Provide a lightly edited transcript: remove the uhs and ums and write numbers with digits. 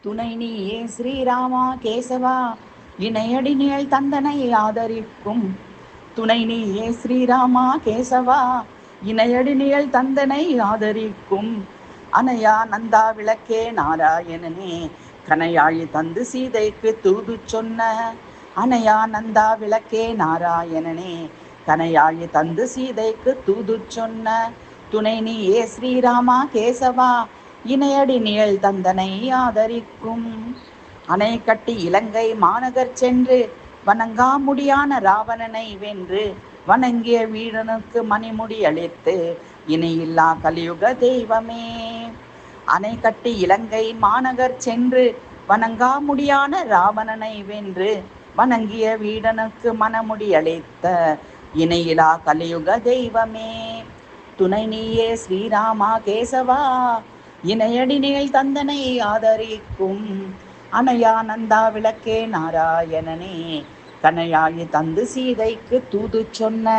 துணை நீயே ஸ்ரீராமா கேசவா, இணையடி நிழல் தந்தனை ஆதரிக்கும். துணை நீயே ஸ்ரீராமா கேசவா, இணையடி நிழல் தந்தனை ஆதரிக்கும். அனையா நந்தா விளக்கே நாராயணனே, கனையாழி தந்து சீதைக்கு தூது சொன்ன. அனையா நந்தா விளக்கே நாராயணனே, கனையாழி தந்து சீதைக்கு தூது சொன்ன. துணை நீயே ஸ்ரீராமா கேசவா, இணையடி நிழல் தந்தனை ஆதரிக்கும். அணை கட்டி இலங்கை மாநகர் சென்று வணங்காமுடியான ராவணனை வென்று வணங்கிய வீரனுக்கு மணிமுடி அளித்து இணையில்லா கலியுக தெய்வமே. அணை கட்டி இலங்கை மாநகர் சென்று வணங்காமுடியான ராவணனை வென்று வணங்கிய வீரனுக்கு மணமுடி அளித்த இணையிலா கலியுக தெய்வமே. துணை நீயே ஸ்ரீராமா கேசவா, இணையடி நிழல் தந்தனை ஆதரிக்கும். அனையா நந்தா விளக்கே நாராயணனே, கனையாழி தந்து சீதைக்கு தூது சொன்ன.